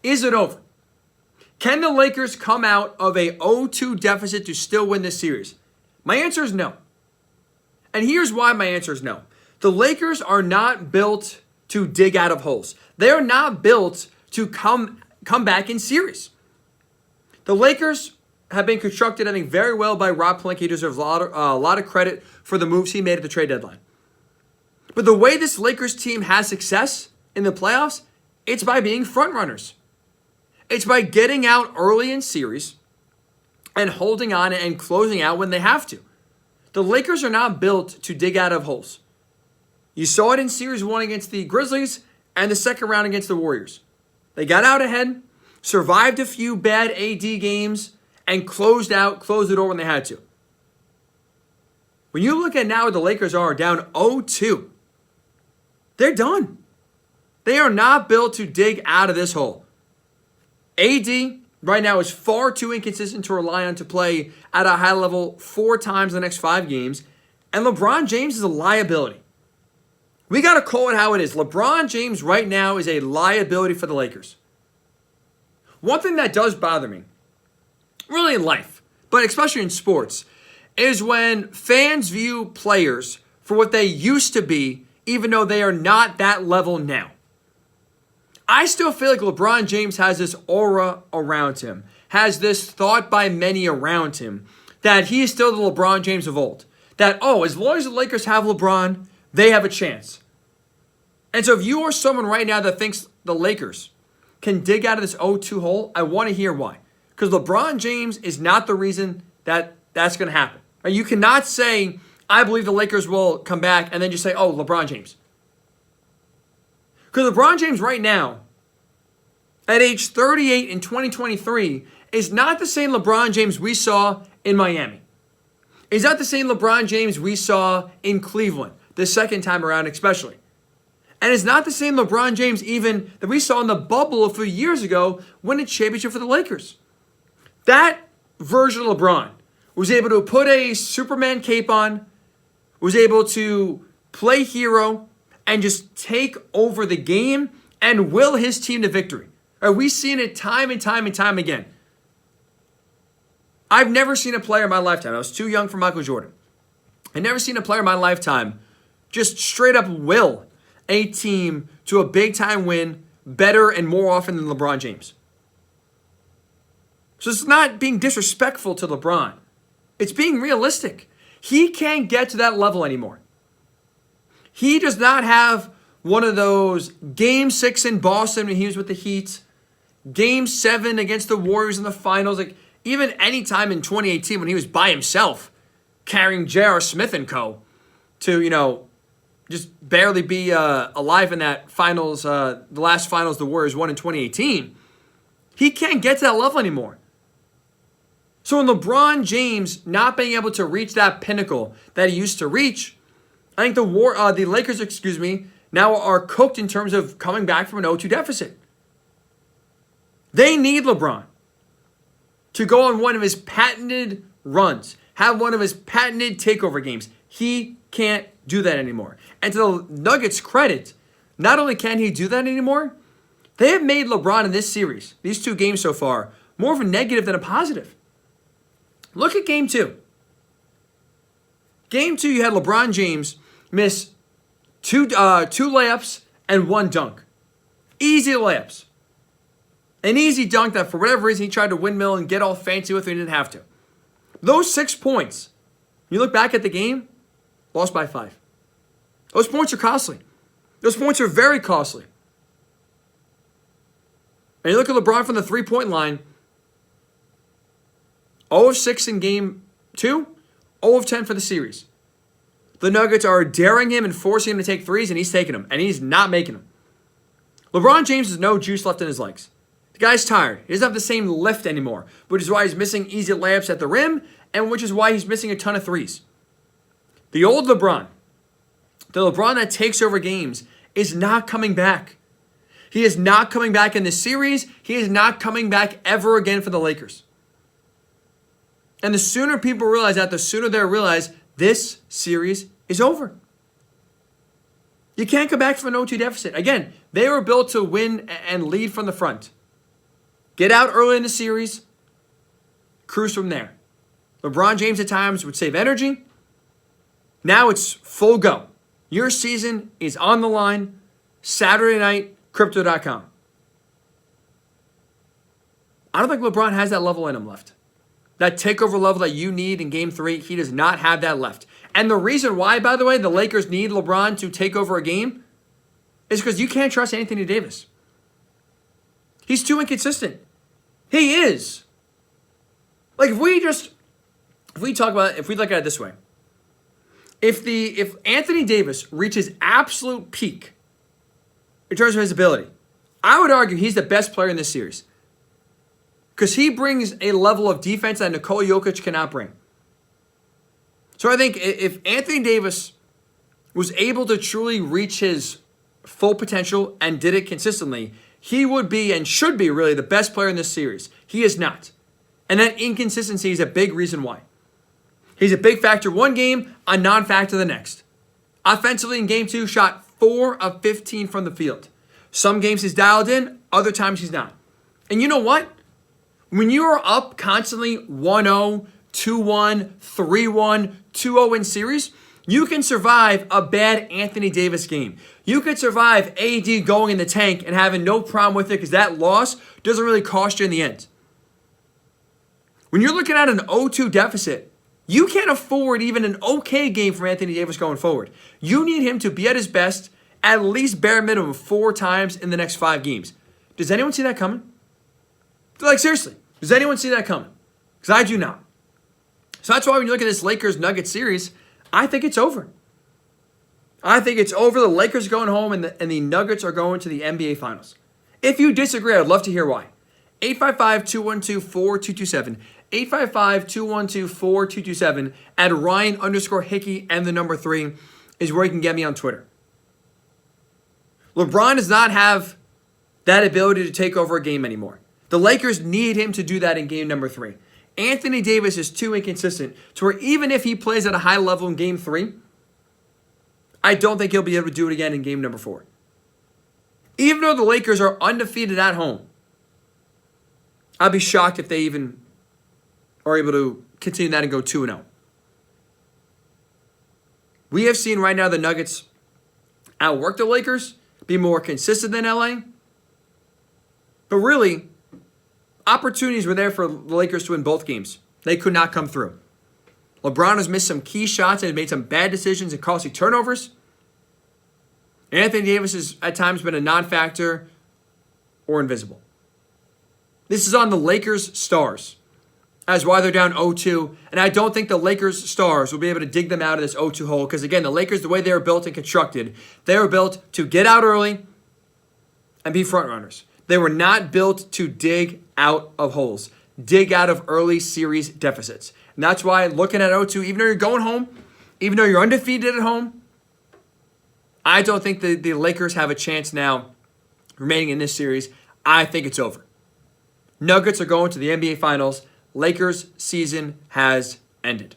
Is it over? Can the Lakers come out of a 0-2 deficit to still win this series? My answer is no. And here's why my answer is no. The Lakers are not built to dig out of holes. They are not built to come back in series. The Lakers have been constructed, I think, very well by Rob Pelinka. He deserves a lot of credit for the moves he made at the trade deadline. But the way this Lakers team has success in the playoffs, it's by being front runners. It's by getting out early in series and holding on and closing out when they have to. The Lakers are not built to dig out of holes. You saw it in Series 1 against the Grizzlies and the second round against the Warriors. They got out ahead, survived a few bad AD games, and closed the door when they had to. When you look at now where the Lakers are down 0-2, they're done. They are not built to dig out of this hole. AD right now is far too inconsistent to rely on to play at a high level 4 times in the next 5 games. And LeBron James is a liability. We got to call it how it is. LeBron James right now is a liability for the Lakers. One thing that does bother me, really in life, but especially in sports, is when fans view players for what they used to be, even though they are not that level now. I still feel like LeBron James has this aura around him, has this thought by many around him, that he is still the LeBron James of old. That, as long as the Lakers have LeBron, they have a chance. And so if you are someone right now that thinks the Lakers can dig out of this 0-2 hole, I want to hear why. Because LeBron James is not the reason that that's going to happen. You cannot say, I believe the Lakers will come back, and then just say, LeBron James. Because LeBron James right now, at age 38 in 2023, is not the same LeBron James we saw in Miami. Is not the same LeBron James we saw in Cleveland, the second time around especially. And it's not the same LeBron James even that we saw in the bubble a few years ago win a championship for the Lakers. That version of LeBron was able to put a Superman cape on, was able to play hero, and just take over the game and will his team to victory. We've seen it time and time and time again. I've never seen a player in my lifetime. I was too young for Michael Jordan. I've never seen a player in my lifetime just straight up will a team to a big-time win better and more often than LeBron James. So it's not being disrespectful to LeBron. It's being realistic. He can't get to that level anymore. He does not have one of those Game 6 in Boston when he was with the Heat, Game 7 against the Warriors in the finals, even any time in 2018 when he was by himself carrying J.R. Smith and co. to, just barely be alive in that finals, the last finals the Warriors won in 2018. He can't get to that level anymore. So when LeBron James not being able to reach that pinnacle that he used to reach, I think the Lakers, now are cooked in terms of coming back from an 0-2 deficit. They need LeBron to go on one of his patented runs, have one of his patented takeover games. He can't do that anymore. And to the Nuggets' credit, not only can he do that anymore, they have made LeBron in this series, these 2 games so far, more of a negative than a positive. Look at Game 2. Game 2, you had LeBron James miss two layups and 1 dunk. Easy layups. An easy dunk that for whatever reason he tried to windmill and get all fancy with and he didn't have to. Those 6 points, you look back at the game, lost by 5. Those points are costly. Those points are very costly. And you look at LeBron from the 3-point line, 0 of 6 in Game 2, 0 of 10 for the series. The Nuggets are daring him and forcing him to take threes, and he's taking them, and he's not making them. LeBron James has no juice left in his legs. The guy's tired. He doesn't have the same lift anymore, which is why he's missing easy layups at the rim, and which is why he's missing a ton of threes. The old LeBron, the LeBron that takes over games, is not coming back. He is not coming back in this series. He is not coming back ever again for the Lakers. And the sooner people realize that, the sooner they'll realize this series is over. You can't come back from an 0-2 deficit. Again, they were built to win and lead from the front. Get out early in the series. Cruise from there. LeBron James at times would save energy. Now it's full go. Your season is on the line. Saturday night, Crypto.com. I don't think LeBron has that level in him left. That takeover level that you need in Game 3, he does not have that left. And the reason why, by the way, the Lakers need LeBron to take over a game is because you can't trust Anthony Davis. He's too inconsistent. He is. Like, if we look at it this way, if Anthony Davis reaches absolute peak in terms of his ability, I would argue he's the best player in this series. Because he brings a level of defense that Nikola Jokic cannot bring. So I think if Anthony Davis was able to truly reach his full potential and did it consistently, he would be and should be really the best player in this series. He is not. And that inconsistency is a big reason why. He's a big factor one game, a non-factor the next. Offensively in Game 2, shot 4 of 15 from the field. Some games he's dialed in, other times he's not. And you know what? When you are up constantly 1-0, 2-1, 3-1, 2-0 in series, you can survive a bad Anthony Davis game. You could survive AD going in the tank and having no problem with it because that loss doesn't really cost you in the end. When you're looking at an 0-2 deficit, you can't afford even an okay game from Anthony Davis going forward. You need him to be at his best at least bare minimum 4 times in the next 5 games. Does anyone see that coming? Like, seriously, does anyone see that coming? Because I do not. So that's why when you look at this Lakers-Nuggets series, I think it's over. I think it's over. The Lakers are going home, and the Nuggets are going to the NBA Finals. If you disagree, I'd love to hear why. 855-212-4227. 855-212-4227 at Ryan_Hickey and the number 3 is where you can get me on Twitter. LeBron does not have that ability to take over a game anymore. The Lakers need him to do that in game number 3. Anthony Davis is too inconsistent to where even if he plays at a high level in game 3, I don't think he'll be able to do it again in game number 4. Even though the Lakers are undefeated at home, I'd be shocked if they even are able to continue that and go 2-0. We have seen right now the Nuggets outwork the Lakers, be more consistent than LA. But really, opportunities were there for the Lakers to win both games. They could not come through. LeBron has missed some key shots and made some bad decisions and costly turnovers. Anthony Davis has at times been a non-factor or invisible. This is on the Lakers stars as why they're down 0-2. And I don't think the Lakers stars will be able to dig them out of this 0-2 hole. Because again, the Lakers, the way they were built and constructed, they were built to get out early and be front runners. They were not built to dig out of holes, dig out of early series deficits. And that's why looking at 0-2, even though you're going home, even though you're undefeated at home, I don't think the Lakers have a chance now remaining in this series. I think it's over. Nuggets are going to the NBA Finals. Lakers' season has ended.